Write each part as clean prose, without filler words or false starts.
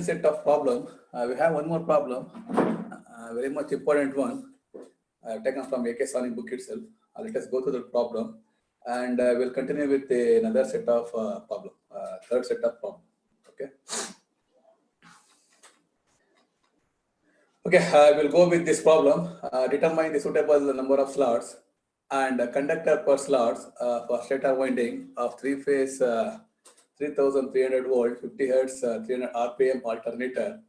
second set of problem. We have one more problem, very much important one, taken from AK Sonic book itself. Let us go through the problem, and we'll continue with another set of problem, third set of problem. Okay. Okay, we'll go with this problem. Determine the suitable number of slots and conductor per slots for stator winding of three-phase 3300 volt, 50 hertz, 300 RPM alternator.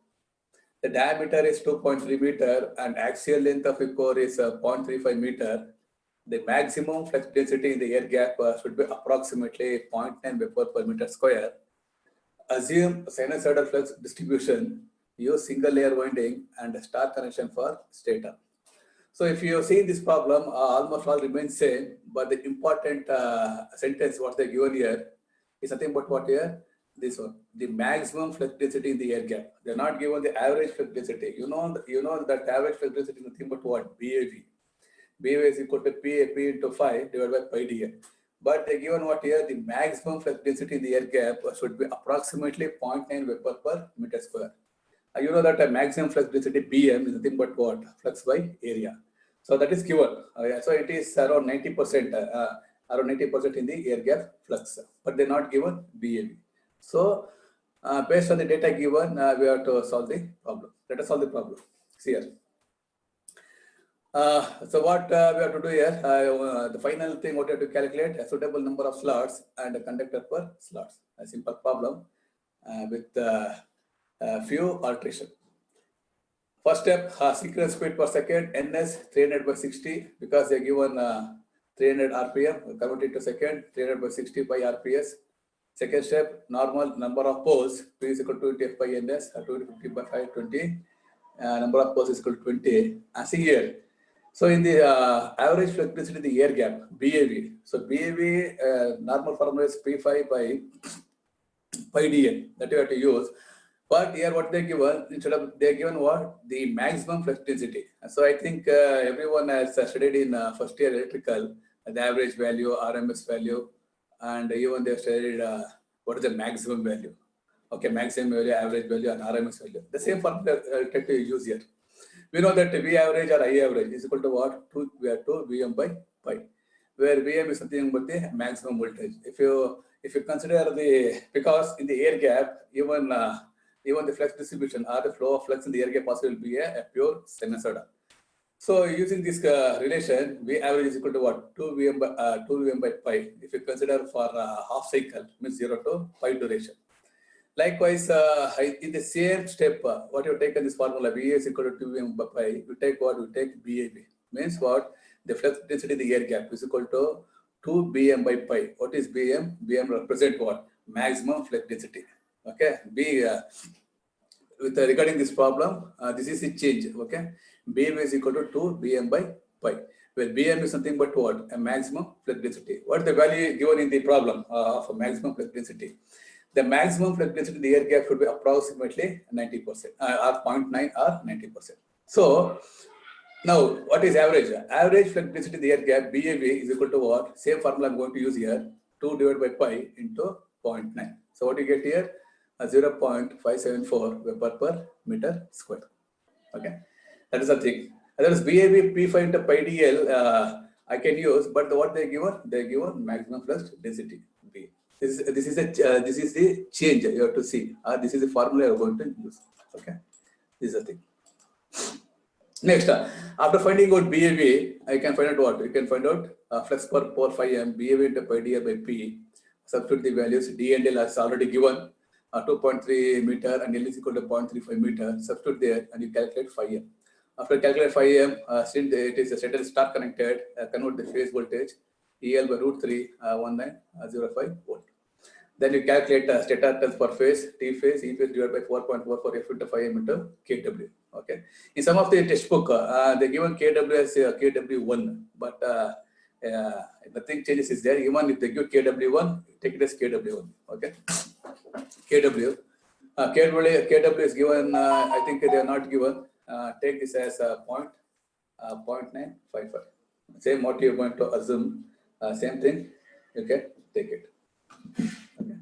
The diameter is 2.3 meter and axial length of the core is 0.35 meter. The maximum flux density in the air gap should be approximately 0.9 vapor per meter square. Assume sinusoidal flux distribution. Use single layer winding and star connection for stator. So if you see this problem, almost all remains same, but the important sentence what they given here is nothing but what here? This one, the maximum flux density in the air gap. They're not given the average flux density. You know that average flux density is nothing but what? BAV. BAV is equal to P into 5 divided by pi dA. But they given what here? The maximum flux density in the air gap should be approximately 0.9 vapor per meter square. You know that a maximum flux density BM is nothing but what? Flux by area. So that is given. So it is around 90%, around 90% in the air gap flux, but they're not given BAV. So based on the data given, we have to solve the problem. Let us solve the problem. See here. So what we have to do here, the final thing what we have to calculate a suitable number of slots and a conductor per slots. A simple problem with few alterations. First step, synchronous speed per second, ns 300 by 60, because they are given 300 RPM, convert it to second, 300 by 60 by RPS. Second step, normal number of poles, P is equal to 20 F by ns, 250 by 520, number of poles is equal to 20. And see here, so in the average flux density in the air gap, BAV, so BAV normal formula is P5 by pi dA, that you have to use. But here what they given, instead of they given what? The maximum flux density. So I think everyone has studied in first year electrical, the average value, RMS value, and even they studied what is the maximum value. Okay, maximum value, average value, and RMS value. The same formula I try to use here. We know that V average or I average is equal to what? We have 2 Vm by pi, where Vm is something but the maximum voltage. If you consider the, because in the air gap, even the flux distribution or the flow of flux in the air gap also will be a pure sinusoidal. So using this relation, V average is equal to what? 2 Vm by pi. If you consider for half cycle, means 0 to pi duration. Likewise, in the same step, what you take in this formula, V is equal to 2 Vm by pi, you take what? You take BAV. Means what? The flux density in the air gap is equal to 2 Bm by pi. What is Bm? Bm represent what? Maximum flux density. Okay. Regarding this problem, this is the change. Okay. Bm is equal to 2 Bm by pi, where Bm is something but what? A maximum flux density. What is the value given in the problem of a maximum flux density? The maximum flux density in the air gap should be approximately 90%, or 0.9 or 90%. So now what is average? Average flux density in the air gap, BAV, is equal to what? Same formula I'm going to use here, 2 divided by pi into 0.9. So what do you get here? 0.574 vapor per meter square. Okay, that is the thing. That is BAV P5 into pi dl. I can use, but what they given? They given maximum flux density B. This is the change you have to see. This is the formula you are going to use. Okay, this is the thing. Next, after finding out BAV, I can find out what? You can find out flux per pore phi m, BAV into pi dl by P. Substitute the values. D and L is already given. 2.3 meter and L is equal to 0.35 meter. Substitute there and you calculate phi m. After calculate phi m, since it is a stator star connected, convert the phase voltage EL by root 3 1905 volt. Then you calculate stator turns per phase, T phase, E phase divided by 4.44 F into phi m into kW. Okay. In some of the textbook, they given kW as kW1, but nothing changes is there. Even if they give kW1, take it as kW1. Okay. kW. kW is given, I think they are not given. Take this as 0.955. Same what you are going to assume. Same thing. Okay, take it. Okay.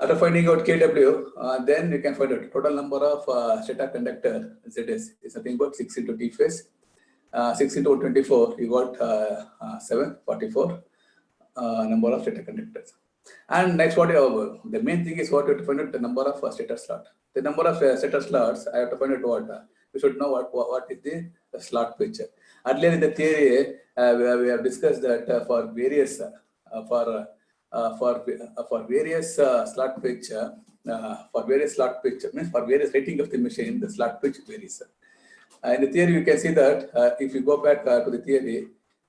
After finding out Kw, then you can find out total number of stator conductor Zs is nothing but 6 into T phase. 6 into 24, you got 744 number of stator conductors. And next, what the main thing is what you have to find out the number of stator slot. The number of stator slots, I have to find out what you should know what is the slot pitch. Earlier in the theory, we have discussed that for various slot pitch, means for various rating of the machine, the slot pitch varies. In the theory, you can see that if you go back to the theory,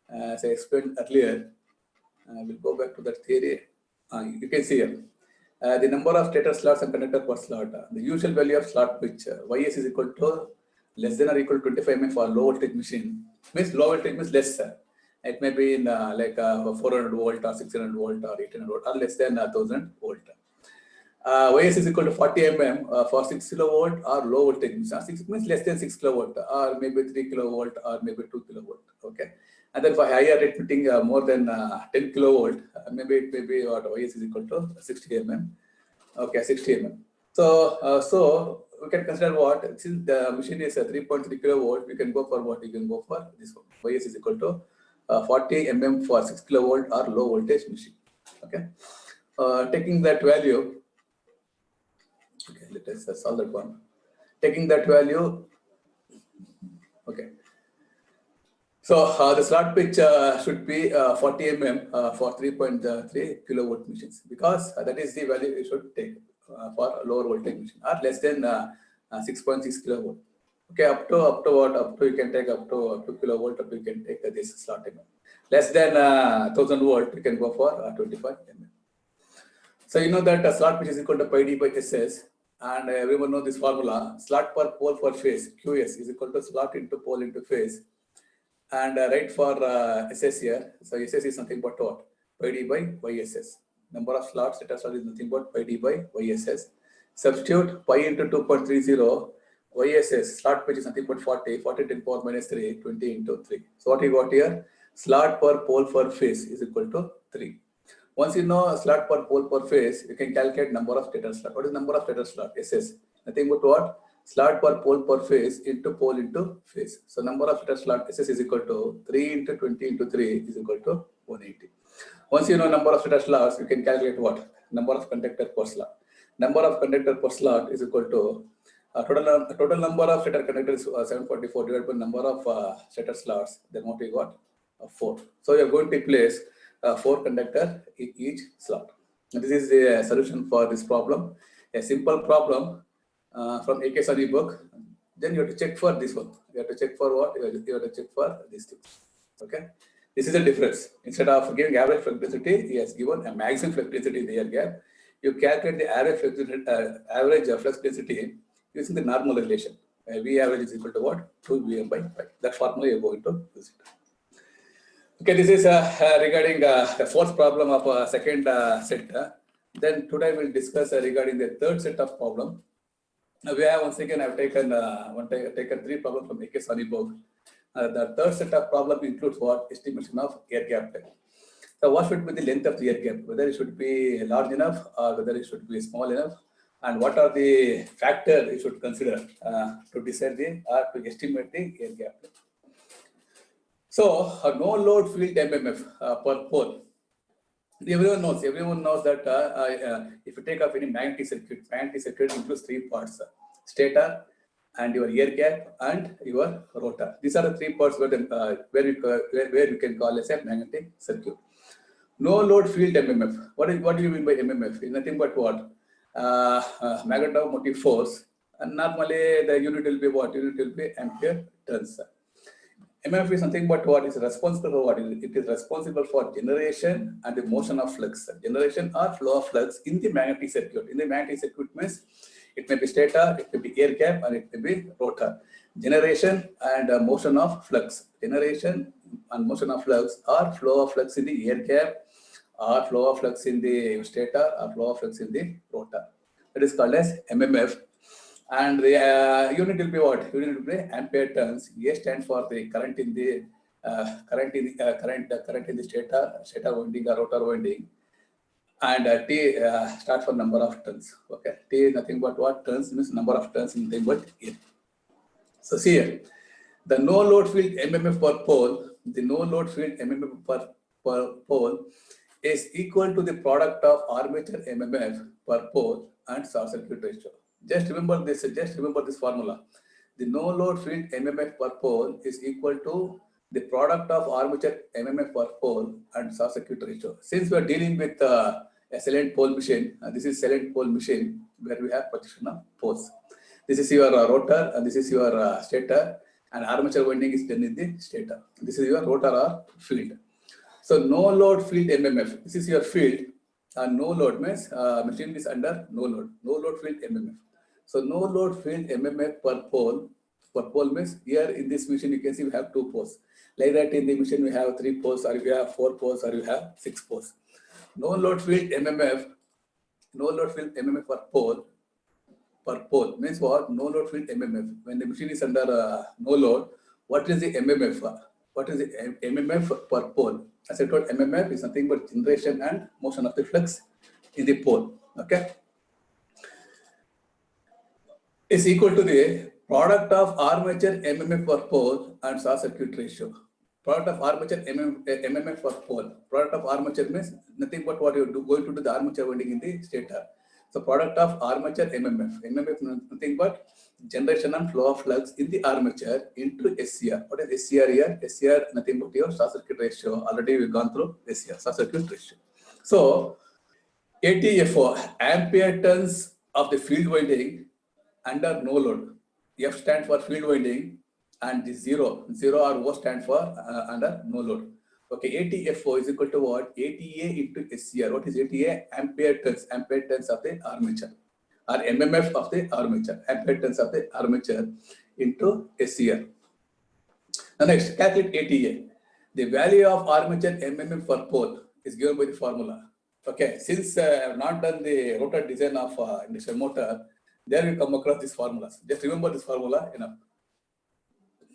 as I explained earlier, we'll go back to that theory. You can see here the number of stator slots and conductor per slot. The usual value of slot pitch Ys is equal to less than or equal to 25 mm for low voltage machine. Means low voltage means less. It may be in like 400 volt or 600 volt or 800 volt or less than 1000 volt. Ys is equal to 40 mm for 6 kilovolt or low voltage machine. 6 means less than 6 kilovolt or maybe 3 kilovolt or maybe 2 kilovolt. Okay. And then for higher rate fitting more than 10 kilovolt, maybe it may be what Ys is equal to 60 mm. Okay, 60 mm. So we can consider what, since the machine is 3.3 kilovolt, we can go for what? We can go for this one. Ys is equal to 40 mm for 6 kilovolt or low voltage machine. Okay. Taking that value, okay, let us solve that one. Taking that value, okay. So the slot pitch should be 40 mm for 3.3 kilovolt machines, because that is the value you should take for lower voltage machine, or less than 6.6 kilovolt. Okay, up to what? Up to you can take up to 2 kilovolt, up to you can take this slot mm. Less than 1000 volt, you can go for 25 mm. So you know that slot pitch is equal to pi d by ss, and everyone know this formula. Slot per pole per phase, QS, is equal to slot into pole into phase. And right for SS here, so SS is nothing but what? Pi d by YSS. Number of slots, stator slot is nothing but pi d by YSS. Substitute pi into 2.30, YSS, slot pitch is nothing but 40, 10 to the power minus 3, 20 into 3. So what you got here? Slot per pole per phase is equal to 3. Once you know slot per pole per phase, you can calculate number of stator slot. What is number of stator slot? SS. Nothing but what? Slot per pole per phase into pole into phase. So number of stator slot SS is equal to 3 into 20 into 3 is equal to 180. Once you know number of stator slots, you can calculate what? Number of conductor per slot. Number of conductor per slot is equal to total number of stator conductors 744 divided by number of stator slots. Then what we got? 4. So you are going to place 4 conductor in each slot. And this is the solution for this problem. A simple problem from AK Sani book. Then you have to check for this one. You have to check for what? You have to check for these things. Okay. This is the difference. Instead of giving average flux density, he has given a maximum flux density in the air gap. You calculate the average flux density using the normal relation. V average is equal to what? 2 Vm by pi. That formula you are going to use it. Okay, this is regarding the fourth problem of second set. Then today we'll discuss regarding the third set of problem. We have once again I've taken 3 problems from AK Sani book. The third set of problem includes what? Estimation of air gap length. So what should be the length of the air gap? Whether it should be large enough or whether it should be small enough, and what are the factors you should consider to decide to estimate the air gap length. So no load field MMF per pole. Everyone knows that if you take up any magnetic circuit includes 3 parts: stator, and your air gap, and your rotor. These are the 3 parts where you can call as a magnetic circuit. No load field MMF. What do you mean by MMF? It's nothing but what? Magnetomotive force. And normally the unit will be what? Unit will be ampere turns. MMF is something but what is responsible for what? It is responsible for generation and the motion of flux. Generation or flow of flux in the magnetic circuit. In the magnetic circuit means it may be stator, it may be air gap, and it may be rotor. Generation and motion of flux. Generation and motion of flux, or flow of flux in the air gap, or flow of flux in the stator, or flow of flux in the rotor. That is called as MMF. And the unit will be what? Unit will be ampere turns. A stands for the current in the current in the stator winding or rotor winding. and T stands for number of turns. Okay, T is nothing but what? Turns means number of turns, nothing but N. So see here, the no load field MMF per pole, the no load field MMF per pole is equal to the product of armature MMF per pole and short circuit ratio. Just remember this formula. The no load field MMF per pole is equal to the product of armature MMF per pole and short circuit ratio. Since we are dealing with a silent pole machine, this is silent pole machine where we have projection of poles. This is your rotor and this is your stator, and armature winding is done in the stator. This is your rotor or field. So no load field MMF, this is your field, and no load means machine is under no load field MMF. So no load field MMF per pole means here in this machine you can see we have 2 poles. Like that in the machine we have 3 poles, or you have 4 poles, or you have 6 poles. No load field MMF per pole means what? No load field MMF. When the machine is under no load, what is the MMF? What is the MMF per pole? As I told, MMF is nothing but generation and motion of the flux in the pole. Okay, is equal to the product of armature MMF per pole and short circuit ratio. Product of armature MMF per pole. Product of armature means nothing but what you do going to do the armature winding in the stator. So product of armature MMF. MMF nothing but generation and flow of flux in the armature into SCR. What is SCR here? SCR nothing but your short circuit ratio. Already we've gone through SCR, short circuit ratio. So ATFO, ampere turns of the field winding under no load. F stands for field winding, and the zero or O stands for under no load. Okay, ATFO is equal to what? ATA into SCR. What is ATA? Ampere turns of the armature, or MMF of the armature. Ampere turns of the armature into SCR. Now next, calculate ATA. The value of armature MMF per pole is given by the formula. Okay, since I have not done the rotor design of induction motor, there we come across these formulas. Just remember this formula enough.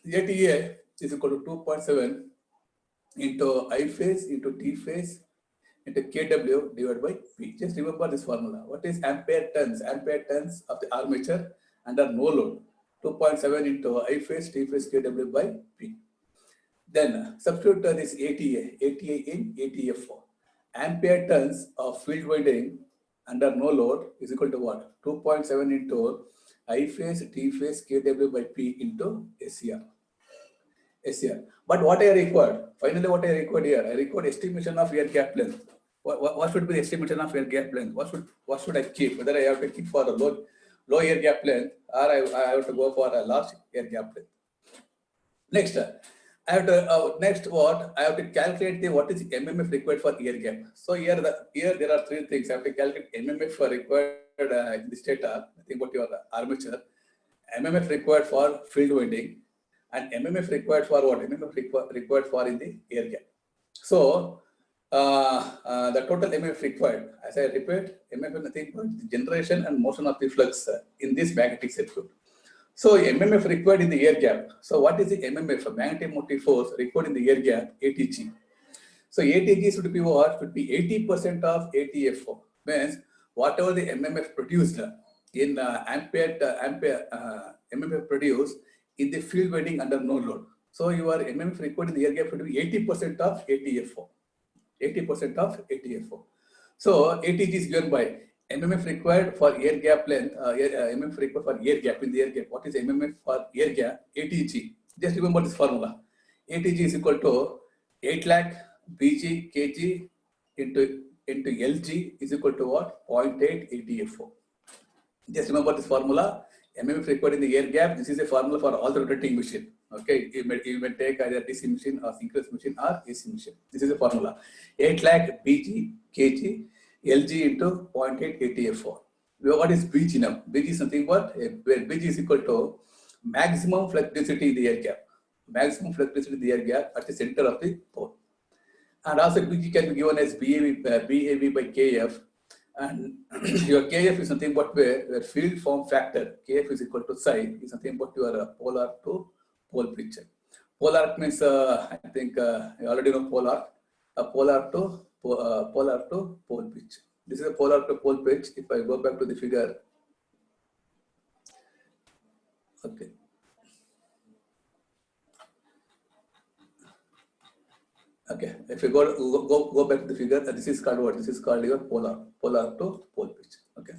ATA is equal to 2.7 into I phase into T phase into kW divided by P. Just remember this formula. What is ampere turns? Ampere turns of the armature under no load. 2.7 into I phase, T phase, kW by P. Then substitute this ATA in ATFO. Ampere turns of field winding under no load is equal to what? 2.7 into I phase, T phase, kW by P into SCR. But what I required, finally what I required here, I required estimation of air gap length. What should be the estimation of air gap length? What should I keep? Whether I have to keep for a low air gap length, or I have to go for a large air gap length. Next, I have to calculate what is the MMF required for air gap. So here there are 3 things. I have to calculate MMF for required in the stator, nothing but your armature, MMF required for field winding, and MMF required for what? MMF required for in the air gap. So the total MMF required, as I repeat, MMF is nothing but the generation and motion of the flux in this magnetic circuit. So MMF required in the air gap. So what is the MMF? Magnetic motive force required in the air gap, ATG. So ATG should be what? Should be 80% of ATFO. Means whatever the MMF produced in ampere MMF produced in the field winding under no load. So your MMF required in the air gap should be 80% of ATFO. 80% of ATFO. So ATG is given by MMF required for air gap length, MMF required for air gap in the air gap. What is MMF for air gap? ATG. Just remember this formula. ATG is equal to 8 lakh BG kg into LG is equal to what? 0.8 ATFO. Just remember this formula. MMF required in the air gap. This is a formula for all the rotating machine. Okay, you may take either DC machine or synchronous machine or AC machine. This is a formula. 8 lakh BG kg LG into 0.8 ATFO. What is BG now? BG is nothing but where BG is equal to maximum flux density in the air gap. Maximum flux density in the air gap at the center of the pole. And also BG can be given as BAV by KF. And your KF is nothing but where field form factor, KF is equal to psi, is nothing but your polar to pole pitch. Polar means, I think you already know polar. Polar to pole pitch. This is a polar to pole pitch. If I go back to the figure, okay. Okay, if you go back to the figure, this is called what? This is called your polar to pole pitch. Okay.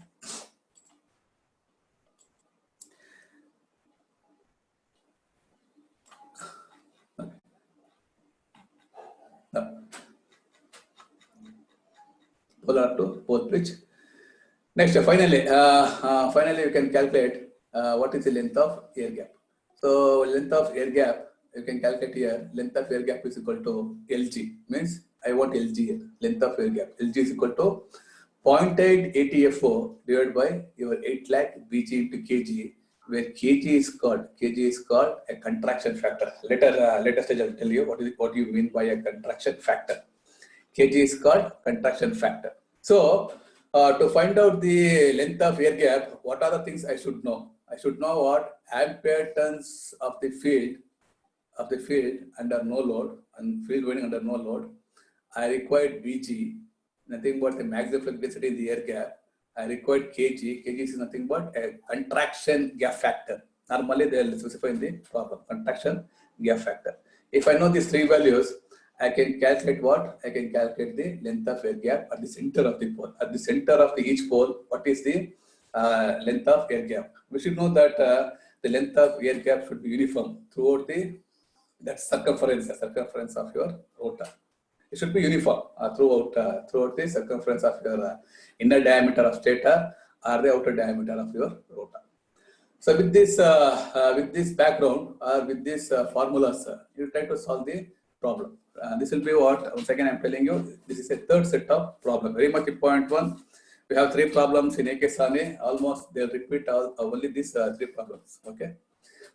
Polar to pole pitch. Next, finally, you can calculate what is the length of air gap. So, length of air gap, you can calculate here. Length of air gap is equal to LG. Means I want LG here. Length of air gap. LG is equal to 0.8 ATFO divided by your 8 lakh BG into kg, where kg is called a contraction factor. Later stage I'll tell you what you mean by a contraction factor. Kg is called contraction factor. So, to find out the length of air gap, what are the things I should know? I should know what ampere turns of the field under no load and field winding under no load. I required Vg, nothing but the maximum flux density in the air gap. I required Kg. Kg is nothing but a contraction gap factor. Normally they will specify in the problem, contraction gap factor. If I know these three values, I can calculate what? I can calculate the length of air gap at the center of the pole. At the center of each pole, what is the length of air gap? We should know that the length of air gap should be uniform throughout that circumference of your rotor. It should be uniform throughout the circumference of your inner diameter of stator or the outer diameter of your rotor. So with this background or with these formulas, you try to solve the problem. This will be what, once again I'm telling you, this is a third set of problem. Very much important one. We have three problems in Ekesane. Almost they'll repeat only these three problems. Okay.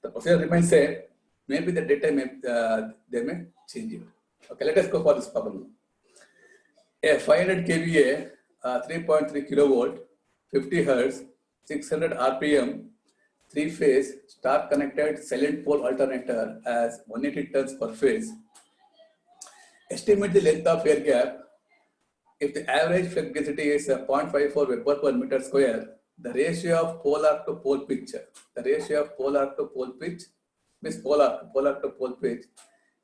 The procedure remains same. Maybe the data they may change it. Okay, let us go for this problem. A 500 kVA, 3.3 kilovolt, 50 hertz, 600 RPM, three-phase star-connected silent pole alternator as 180 turns per phase. Estimate the length of air gap. If the average flux density is 0.54 Weber per meter square, the ratio of polar to pole pitch. The ratio of polar to pole pitch means polar to pole pitch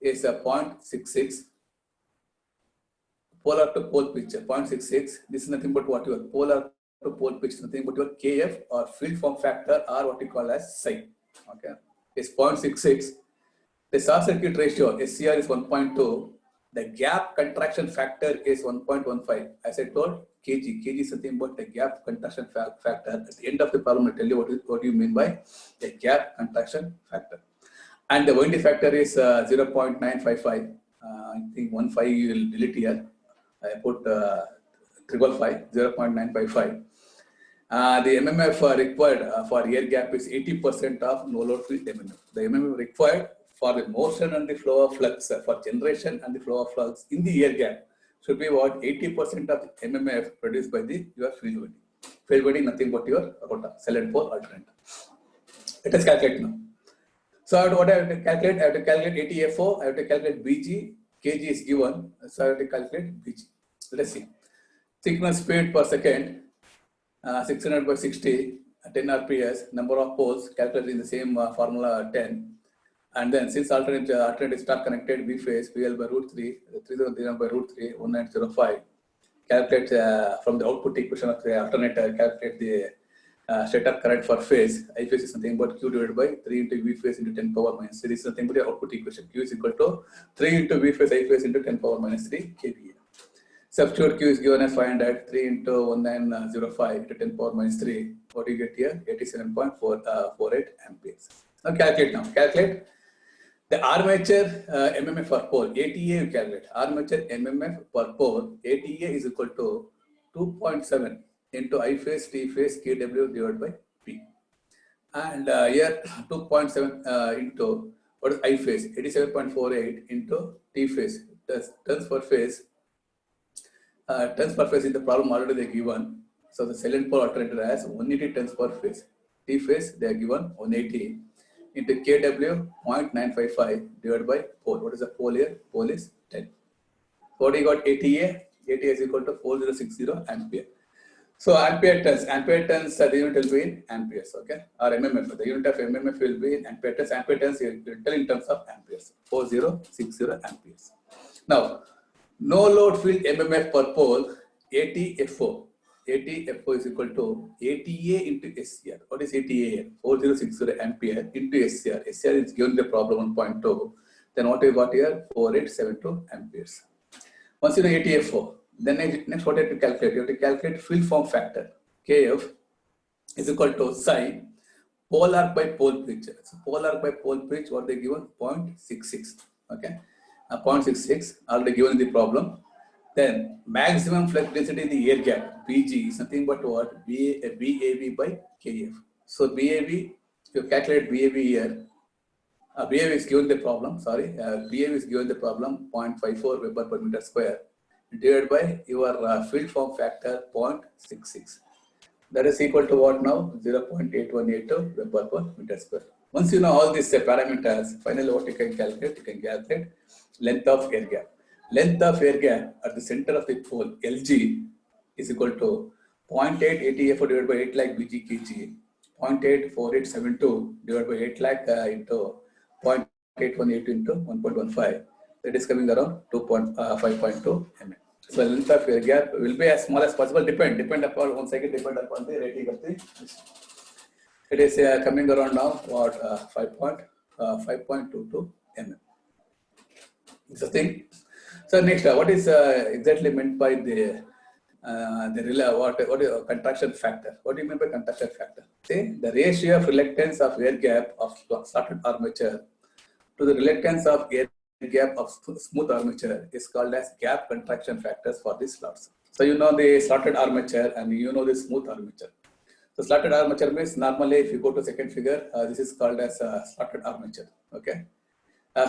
is 0.66. Polar to pole pitch 0.66. This is nothing but what your polar to pole pitch is nothing but your KF or field form factor or what you call as psi. Okay, is 0.66. The short circuit ratio SCR is 1.2. The gap contraction factor is 1.15. As I told, kg is nothing but the gap contraction factor. At the end of the problem, I'll tell you what you mean by the gap contraction factor. And the winding factor is 0.955. I think 15 you will delete here. I put 0.955. The MMF required for air gap is 80% of no load field MMF. The MMF required for the motion and the flow of flux, for generation and the flow of flux in the air gap should be what 80% of MMF produced by your field winding. Field winding nothing but your rotor, silent pole alternator. Let us calculate now. So what I have to calculate? I have to calculate ATFO, I have to calculate BG, kg is given, so I have to calculate BG. Let us see. Synchronous speed per second, 600 by 60, 10 RPS, number of poles calculated in the same formula 10. And then since alternate is star connected, V phase, VL by root 3, 3009 by root 3, 1905. Calculate from the output equation of the alternator, calculate the stator current for phase. I phase is nothing but Q divided by 3 into V phase into 10 power minus 3. This is nothing but the output equation. Q is equal to 3 into V phase, I phase into 10 power minus 3 kVA. Substitute Q is given as 500, 3 into 1905 into 10 power minus 3. What do you get here? 87.48 amperes. Now calculate now. Calculate the armature MMF per pole. ATA you calculate. Armature MMF per pole. ATA is equal to 2.7 into I phase, T phase, KW divided by P. And here 2.7 into what is I phase? 87.48 into T phase. Turns per phase. Turns per phase in the problem already they are given. So the silent pole alternator has 180 turns per phase. T phase they are given 180 into kW 0.955 divided by pole. What is the pole here? Pole is 10. What do you got? ATA? ATA is equal to 4060 ampere. So ampere turns, the unit will be in amperes, okay, or mmf. The unit of mmf will be in ampere turns. Ampere turns you will tell in terms of amperes. 4060 amperes. Now, no load field mmf per pole, ATFO. ATFO is equal to ATA into SCR. What is ATA? 4060 ampere into SCR. SCR is given the problem 1.2. Then what we got here? 4872 amperes. Once you know ATFO, then next what you have to calculate? You have to calculate field form factor. KF is equal to psi pole arc by pole pitch. So pole arc by pole pitch, what they given? 0.66. Okay, 0.66 already given in the problem. Then maximum flux density in the air gap BG is nothing but what? BAV by KF. So BAV, you calculate BAV here. BAV is given the problem, BAV is given the problem 0.54 Weber per meter square divided by your field form factor 0.66. That is equal to what now? 0.8182 Weber per meter square. Once you know all these parameters, finally what you can calculate length of air gap. Length of air gap at the center of the pole, LG, is equal to 0.8 ATFO divided by 8 lakh BG kg, 0.84872 divided by 8 lakh into 0.818 into 1.15. That is coming around 5.2 mm. So length of air gap will be as small as possible. Depend upon depend upon the rating of the machine. It is coming around now what 5.22 mm. It's the thing. So next, what is exactly meant by the what is contraction factor? What do you mean by contraction factor? See, the ratio of reluctance of air gap of slotted armature to the reluctance of air gap of smooth armature is called as gap contraction factors for the slots. So you know the slotted armature and you know the smooth armature. So slotted armature means normally if you go to second figure, this is called as slotted armature. Okay.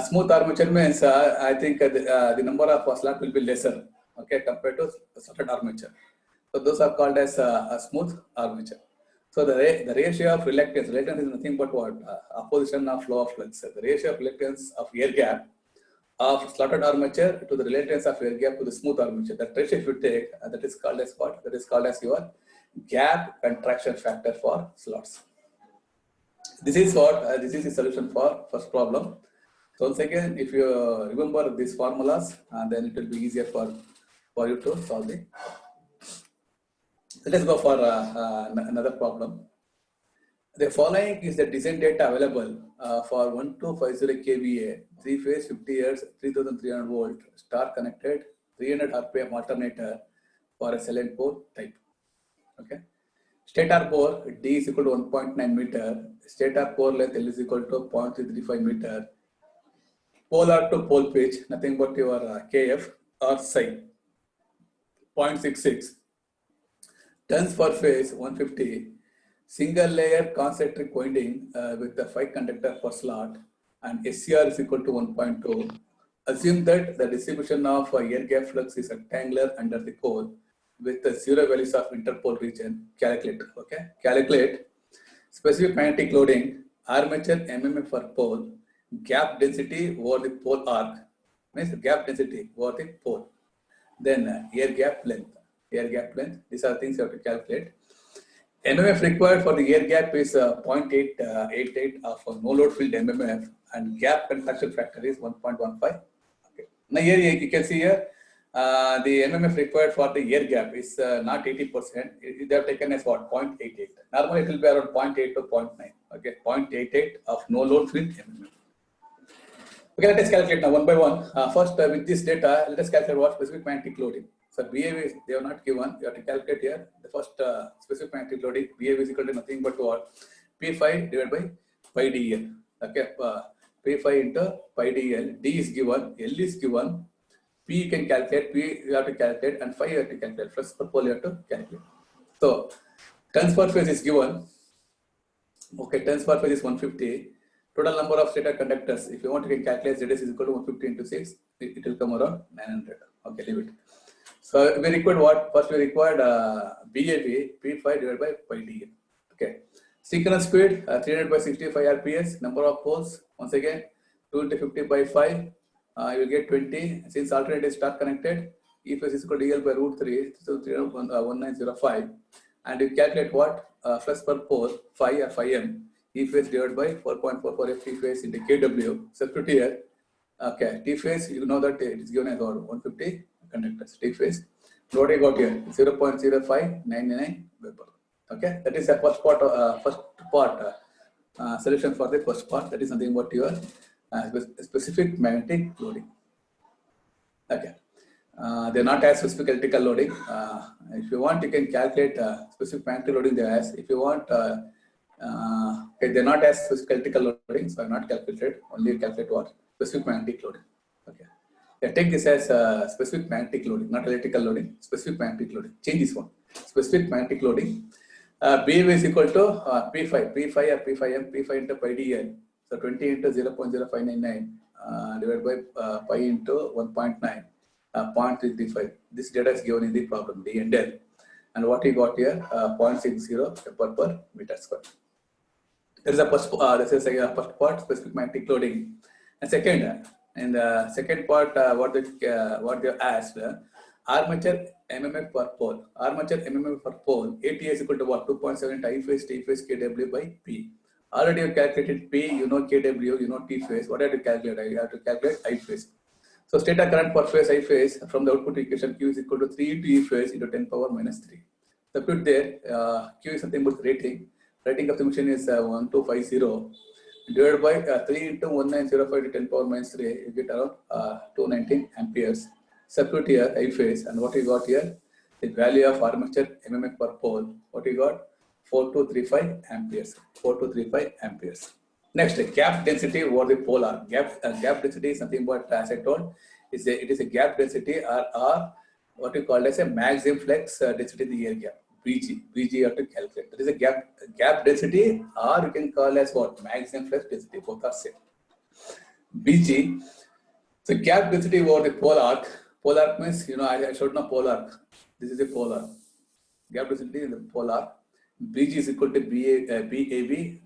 Smooth armature means I think the number of slot will be lesser, okay, compared to slotted armature. So those are called as a smooth armature. So the ratio of reluctance is nothing but what? Opposition of flow of flux. The ratio of reluctance of air gap of slotted armature to the reluctance of air gap to the smooth armature. That ratio if you take, that is called as what? That is called as your gap contraction factor for slots. This is what? This is the solution for first problem. So once again, if you remember these formulas, then it will be easier for you to solve it. So let's go for another problem. The following is the design data available for 1250 kVA, 3-phase, 50 Hz, 3300 volt, star connected, 300 RPM alternator for a silent pole type. Okay. Stator bore D is equal to 1.9 meter. Stator core length L is equal to 0.335 meter. Pole arc to pole pitch, nothing but your KF or psi, 0.66. Turns per phase, 150. Single layer concentric winding with the 5 conductor per slot and SCR is equal to 1.2. Assume that the distribution of air gap flux is rectangular under the core with the 0 values of interpole region. Calculate. Okay. Calculate specific magnetic loading, armature mmf per pole, gap density over the pole arc, means gap density over the pole. Then air gap length. These are things you have to calculate. MMF required for the air gap is 0.888 of no load field MMF and gap contraction factor is 1.15. Okay. Now here you can see here the MMF required for the air gap is not 80%. They have taken as what? 0.88. Normally it will be around 0.8 to 0.9. Okay, 0.88 of no load field MMF. Okay, let us calculate now one by one. First, with this data, let us calculate what specific magnetic loading. So BAV is, they have not given. You have to calculate here. The first specific magnetic loading, BAV is equal to nothing but what? P5 divided by pi dl. Okay, P5 into pi dl. D is given, L is given. P you can calculate, P you have to calculate, and phi you have to calculate. Flux per pole you have to calculate. So turns per phase is given. Okay, turns per phase is 150. Total number of stator conductors, if you want, you can calculate ZS is equal to 150 into 6. It will come around 900. Okay, leave it. So we required what? First we required BAV, P5 divided by pi dl. Okay. Synchronous speed, 300 by 65 RPS. Number of poles, once again, 2 into 50 by 5. You will get 20. Since alternate is star connected, E phase is equal to EL by root 3, so 1905. And you calculate what? Flux per pole, phi or phi m, E phase divided by 4.44 F T phase into Kw. Substitute here. Okay, T phase, you know that it is given as 150 conductors. T phase. What I got here? 0.0599 Weber. Okay, that is the first part. Solution for the first part. That is something about your specific magnetic loading. Okay. They're not as specific electrical loading. If you want, you can calculate specific magnetic loading they as. If you want, okay, they're not as specific electrical loading, so I'm not calculated. Only calculate what? Specific magnetic loading. Okay. I take this as specific magnetic loading, not electrical loading. Specific magnetic loading. Change this one. Specific magnetic loading. BAV is equal to P5 or P5M, P5 into pi dl. So 20 into 0.0599 divided by pi into 1.9, 0.335. This data is given in the problem, D and L. And what we got here, 0.60 per meter square. There is a first, this is a first part, specific magnetic loading. And second, in the second part, what they asked, armature MMF per pole. Armature MMF per pole, AT is equal to what? 2.7 I phase T phase KW by P. Already you calculated P, you know KW, you know T phase. What have to calculate? You have to calculate I phase. So stator current per phase I phase from the output equation Q is equal to 3 into E phase into 10 power minus 3. Substitute there, Q is something about rating. Rating of the machine is 1250. Divided by 3 into 1905 to 10 power minus 3, you get around 219 amperes. Substitute here I phase, and what we got here, the value of armature MMF per pole, what we got, 4235 amperes. 4235 amperes. Next, gap density over the pole arc. Gap density is something about, as I told, it is a gap density or what we call as a maximum flux density in the air gap. BG you have to calculate. That is a gap density, or you can call as what? Maximum flux density, both are same. BG. So gap density over the pole arc. Pole arc means, you know, I showed no pole arc. This is a pole arc. Gap density in the pole arc. BG is equal to BAB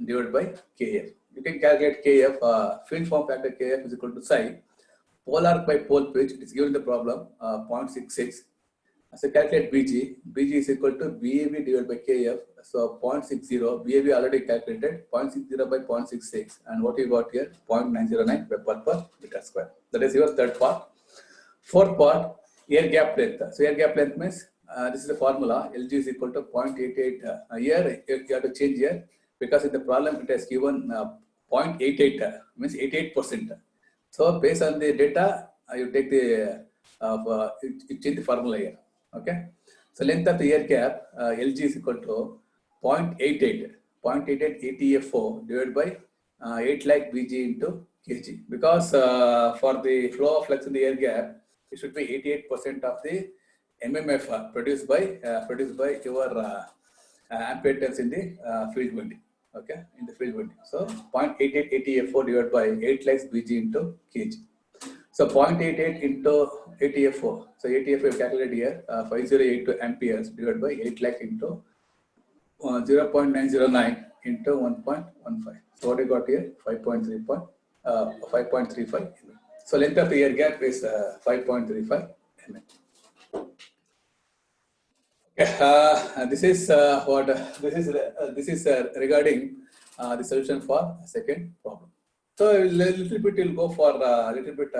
divided by KF. You can calculate KF. Field form factor KF is equal to psi. Pole arc by pole pitch. It is given in the problem 0.66. So calculate BG. BG is equal to BAB divided by KF. So 0.60. BAB already calculated 0.60 by 0.66. And what you got here? 0.909 Weber per meter square. That is your third part. Fourth part, air gap length. So air gap length means this is the formula. LG is equal to 0.88. Here you have to change here because in the problem it has given 0.88 means 88%. So based on the data, you take the you change the formula here. Okay. So length of the air gap LG is equal to 0.88 ATFO divided by 8 lakh BG into kg. Because for the flow of flux in the air gap, it should be 88% of the MMF produced by your ampere turns in the field winding. Okay, in the field winding. So 0.88 ATFO divided by 8 lakhs BG into kg. So 0.88 into ATFO. So ATFO you calculate here 5082 amperes divided by 8 lakh into 0.909 into 1.15. So what I got here? 5.35. So length of the air gap is 5.35 mm. This is regarding the solution for second problem. So a little bit will go for a little bit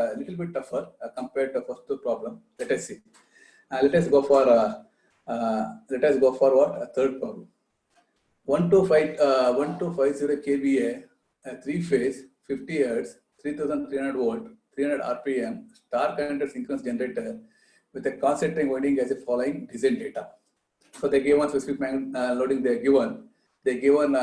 tougher compared to first two problem. Let us see. Let us go for what? A third problem. 1250 kVA, 3 phase, 50 Hertz, 3300 volt, 300 RPM, star connected synchronous generator with a concentrating winding as the following design data. So they gave one specific loading they given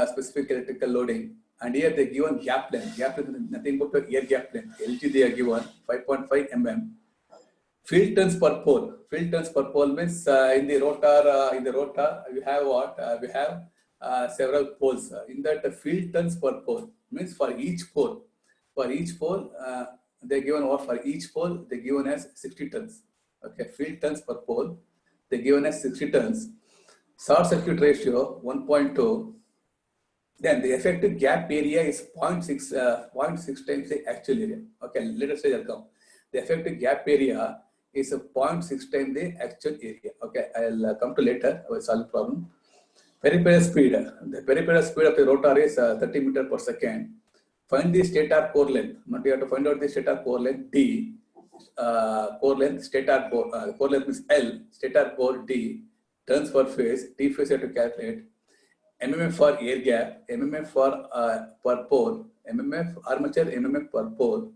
specific electrical loading, and here they given gap length. Gap length is nothing but the air gap length. LG they are given 5.5 mm. Field turns per pole. Field turns per pole means in the rotor we have what? We have several poles. In that the field turns per pole means for each pole. For each pole, they given what? For each pole they given as 60 tons. Okay, field turns per pole they given as 60 tons. Short circuit ratio 1.2. Then the effective gap area is 0.6 times the actual area. Okay, let us say that come. The effective gap area is a 0.6 times the actual area. Okay, I'll come to later. I will solve the problem. Peripheral speed. The peripheral speed of the rotor is 30 meters per second. Find the stator core length. Not you have to find out the stator core length D. Core length, stator core length is L. Stator core D. Turns per phase. T phase you have to calculate. MMF for air gap. MMF for per pole. MMF armature. MMF per pole.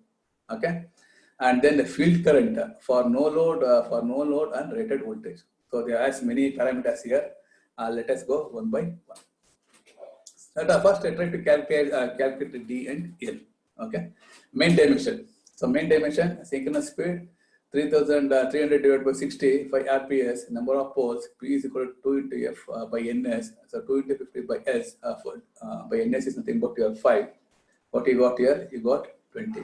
Okay. And then the field current for no load and rated voltage. So there are many parameters here. Let us go one by one. First, I try to calculate the D and L. Okay, main dimension. So main dimension, synchronous speed, 3,300 divided by 60, 5 RPS. Number of poles, P is equal to 2 into F by NS. So 2 into 50 by S by NS is nothing but your 5. What you got here? You got 20.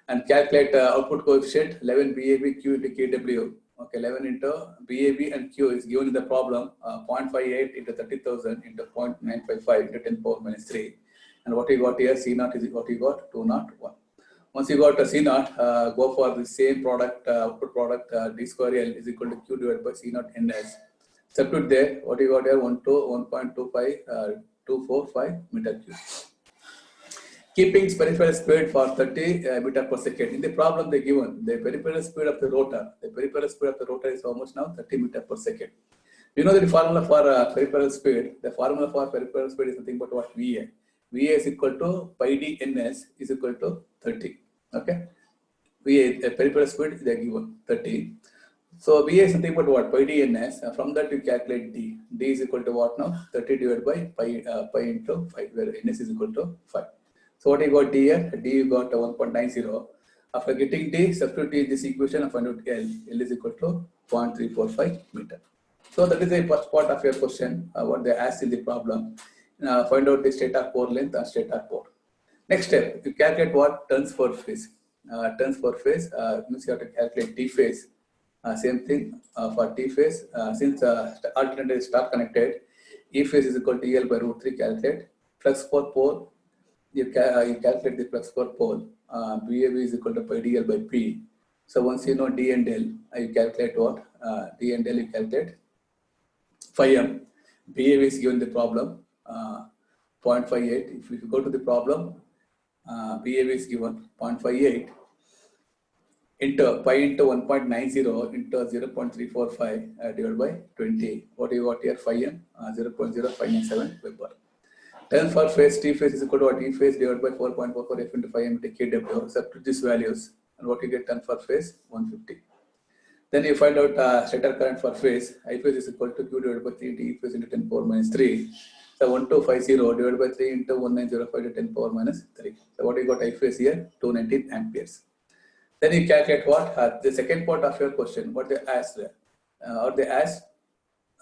And calculate output coefficient 11 BAB Q into KW. Okay, 11 into BAB and Q is given in the problem 0.58 into 30,000 into 0.955 into 10 power minus 3. And what you got here, C0 is what you got, 201. Once you got a C0, go for the same product, output product, D square L is equal to Q divided by C0 NS. Substitute there, what you got here, 1.25, 245 meter cube. Keeping peripheral speed for 30 meter per second. In the problem they given, the peripheral speed of the rotor. The peripheral speed of the rotor is almost now 30 meter per second. You know the formula for peripheral speed. The formula for peripheral speed is nothing but what VA. VA is equal to pi d ns is equal to 30. Okay. VA, peripheral speed they are given 30. So VA is nothing but what? Pi d ns. From that you calculate D. D is equal to what now? 30 divided by pi into 5, where ns is equal to 5. So what you got D here? D you got 1.90. After getting D, substitute D in this equation and find out L. L is equal to 0.345 meter. So that is the first part of your question, what they asked in the problem. Find out the stator core length and stator core. Next step, you calculate what? Turns per phase. Turns per phase means you have to calculate T phase. Same thing for T phase. Since alternator is star connected, E phase is equal to EL by root 3 calculate. Flux per pole. You calculate the flux per pole. BAB is equal to pi dl by P. So once you know D and L, you calculate what? D and L you calculate phi m. BAB is given the problem 0.58. If you go to the problem, BAB is given 0.58 into pi into 1.90 into 0.345 divided by 20. What do you got here? Phi m 0.0597 Weber. Turn for phase, T phase is equal to what? E phase divided by 4.44 F into 5 into KW. Substitute these values. And what you get turn for phase? 150. Then you find out stator current for phase. I phase is equal to Q divided by 3 into E phase into 10 power minus 3. So 1250 divided by 3 into 1905 to 10 power minus 3. So what you got I phase here? 219 amperes. Then you calculate what? The second part of your question. What they asked there? Or they asked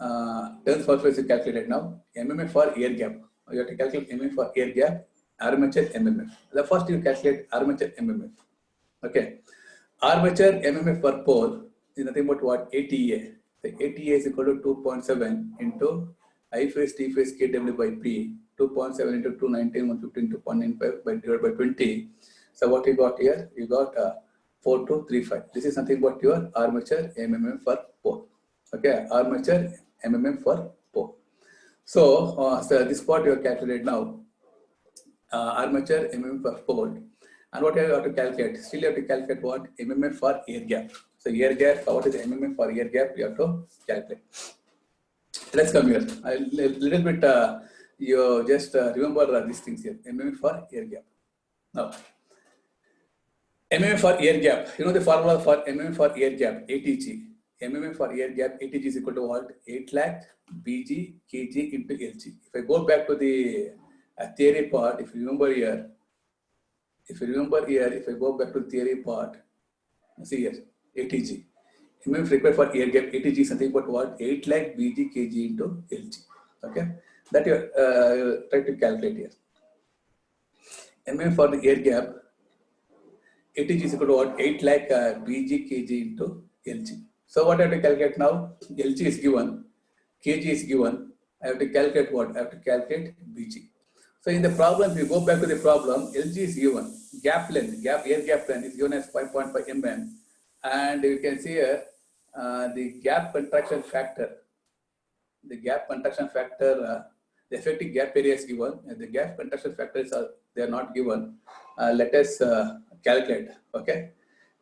turns for phase you calculate now. MMF for air gap. You have to calculate MMF for air gap, armature MMF. The first you calculate armature MMF. Okay. Armature MMF per pole is nothing but what? ATA. The ATA is equal to 2.7 into I phase T phase KW by P. 2.7 into 219, 150 into 0.95 by divided by 20. So what you got here? You got 4235. This is nothing but your armature MMF per pole. Okay. Armature MMF per pole. So, this part you have calculated now, armature MMF per pole. And what you have to calculate? Still you have to calculate what? MMF for air gap. So air gap, what is MMF for air gap? You have to calculate. Let's come here. A little bit, you just remember these things here. MMF for air gap. Now, MMF for air gap. You know the formula for MMF for air gap, ATG. MMF for air gap, ATG is equal to what? 8 lakh BG kg into LG. If I go back to the theory part, if you remember here, if I go back to the theory part, see here, ATG. MMF required for air gap, ATG is something but what? 8 lakh BG kg into LG. Okay, that you try to calculate here. MMF for the air gap, ATG is equal to what? 8 lakh BG kg into LG. So what I have to calculate now? LG is given, kg is given. I have to calculate what? I have to calculate BG. So in the problem, if you go back to the problem, LG is given. Gap length, air gap length is given as 5.5 mm and you can see here the gap contraction factor. The gap contraction factor, the effective gap area is given, and the gap contraction factors are they are not given. Let us calculate. Okay,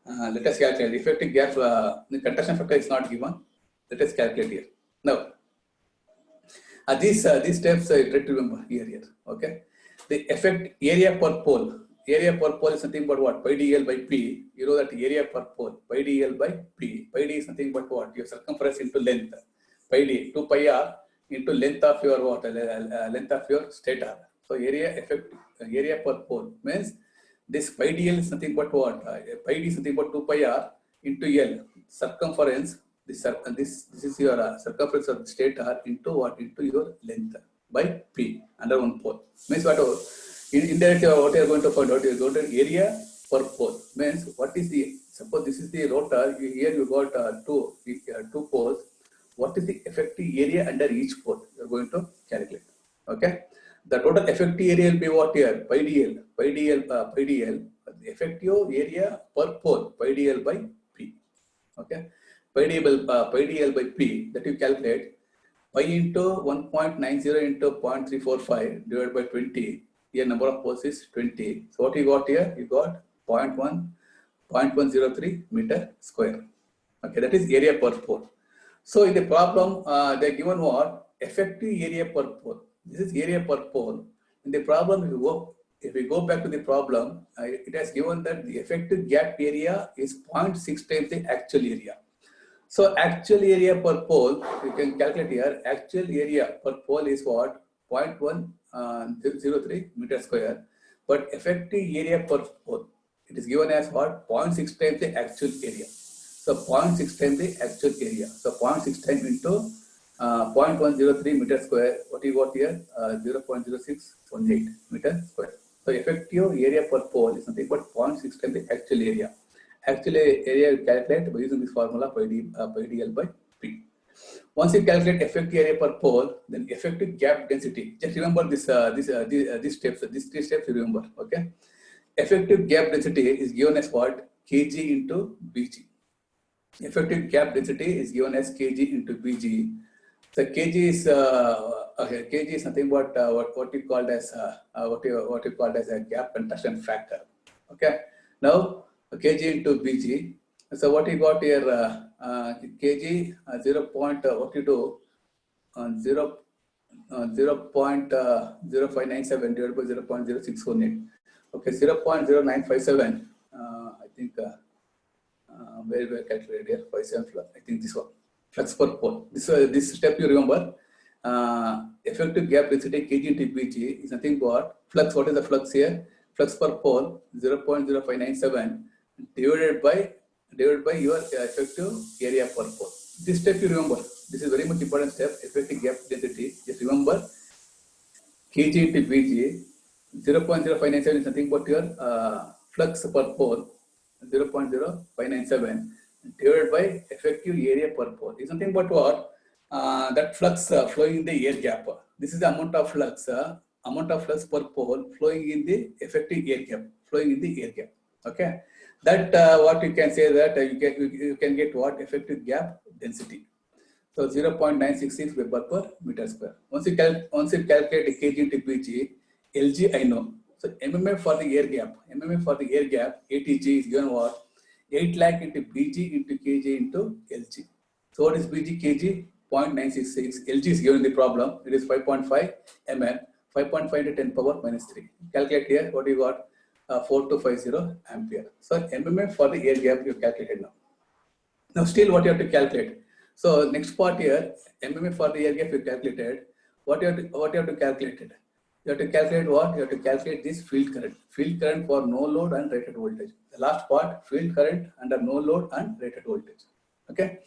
let us calculate effective gap. The contraction factor is not given. Let us calculate here. Now, these steps I try to remember here. Okay, the effect area per pole. Area per pole is nothing but what? Pi dl by p. You know that area per pole. Pi dl by p. Pi d is nothing but what? Your circumference into length. Pi d 2 pi r into length of your what? Length of your stator. So area effect area per pole means this pi dl is nothing but what? Pi d is nothing but 2 pi r into L. Circumference. This is your circumference of the stator into what? Into your length by p under one pole. Means what? Indirectly, what you are going to find out? You go to area per pole. Means what is the, suppose this is the rotor. Here you got two poles. What is the effective area under each pole? You are going to calculate. Okay. The total effective area will be what here? Pi dl. The effective area per pole. Pi dl by p. Okay. Pi dl by p. That you calculate. Pi into 1.90 into 0.345 divided by 20. Here number of poles is 20. So what you got here? You got 0.103 meter square. Okay, that is area per pole. So in the problem, they are given what? Effective area per pole. This is area per pole. In the problem, if we go back to the problem, it has given that the effective gap area is 0.6 times the actual area. So actual area per pole, you can calculate here. Actual area per pole is what? 0.103 meter square. But effective area per pole, it is given as what? 0.6 times the actual area. So 0.6 times the actual area. So 0.6 times into 0.103 meter square. What you got here? 0.0618 meter square. So effective area per pole is nothing but 0.6 times the actual area. Actual area you calculate by using this formula pi dl by p. Once you calculate effective area per pole, then effective gap density. Just remember these steps. These three steps you remember. Okay. Effective gap density is given as what? Kg into Bg. Effective gap density is given as Kg into Bg. So Kg is Kg is nothing but what you called as what you called as a gap contraction factor. Okay. Now Kg into Bg. So what you got here? Kg 0.0597 divided by 0.0618. Okay, 0.0957. I think very well calculated here. 57 flux. I think this one flux per pole. This step you remember. Effective gap density Kg into Bg is nothing but flux. What is the flux here? Flux per pole 0.0597 divided by your effective area per pole. This step you remember. This is very much important step. Effective gap density. Just remember Kg into Bg. 0.0597 is nothing but your flux per pole 0.0597 divided by effective area per pole is nothing but what? That flux flowing in the air gap. This is the amount of flux per pole flowing in the effective air gap. Okay, that what you can say that you can get what? Effective gap density. So 0.966 Weber per meter square. Once you calculate Kg into Bg, Lg I know. So mmf for the air gap, ATG is given what? 8 lakh into Bg into Kg into Lg. So what is Bg Kg? 0.966. Lg is given in the problem. It is 5.5 ml. 5.5 into 10 power minus 3. Calculate here. What you got? 4250 ampere. So mmf for the air gap you calculated now. Now still what you have to calculate. So next part here, mmf for the air gap you calculated. What you have to calculate it? You have to calculate what? You have to calculate this field current. Field current for no load and rated voltage. The last part, field current under no load and rated voltage. Okay.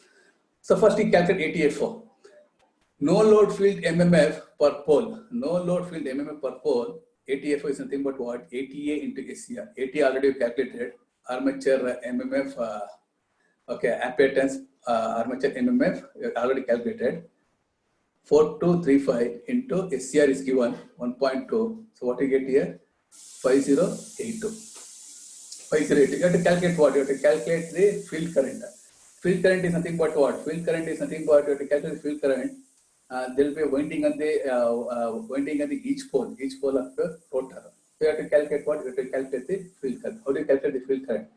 So first you calculate ATFO. No load field MMF per pole. No load field MMF per pole. ATFO is nothing but what? ATA into SCR. ATA already calculated. Armature MMF. Okay. Ampere turns armature MMF already calculated. 4235 into SCR is given 1.2. So what you get here? 5082. 508. You have to calculate what? You have to calculate the field current. Field current is nothing but what? Field current is nothing but you have to calculate the field current. There will be a winding at the each pole of the rotor. So you have to calculate what? You have to calculate the field current. How do you calculate the field current?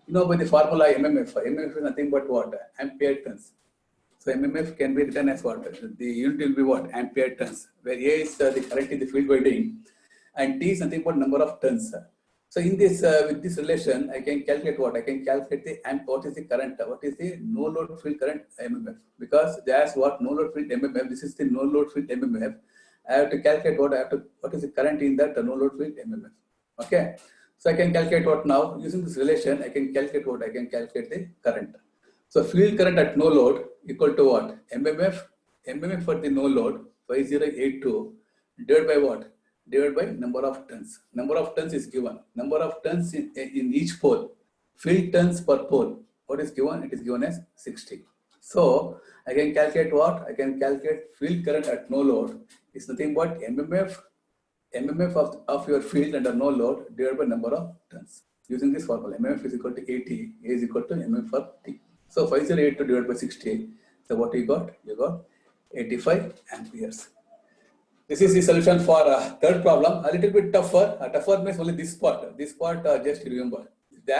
You know by the formula MMF. MMF is nothing but what? Ampere turns. So MMF can be written as what? The unit will be what? Ampere turns, where A is the current in the field winding, and T is nothing but number of turns. So in this, with this relation, I can calculate what? I can calculate the what is the current? What is the no load field current MMF? Because there's what no load field MMF. This is the no load field MMF. I have to calculate what is the current in that no load field MMF. Okay. So I can calculate what now using this relation. I can calculate what? I can calculate the current. So field current at no load equal to what? MMF for the no load 5082 divided by what? Divided by number of turns. Number of turns is given. Number of turns in each pole. Field turns per pole. What is given? It is given as 60. So I can calculate what? I can calculate field current at no load is nothing but MMF of your field under no load divided by number of turns. Using this formula, MMF is equal to 80, A is equal to MMF for T. So 5082 divided by 60. So what you got? You got 85 amperes. This is the solution for third problem. A little bit tougher. Tougher means only this part. This part just remember.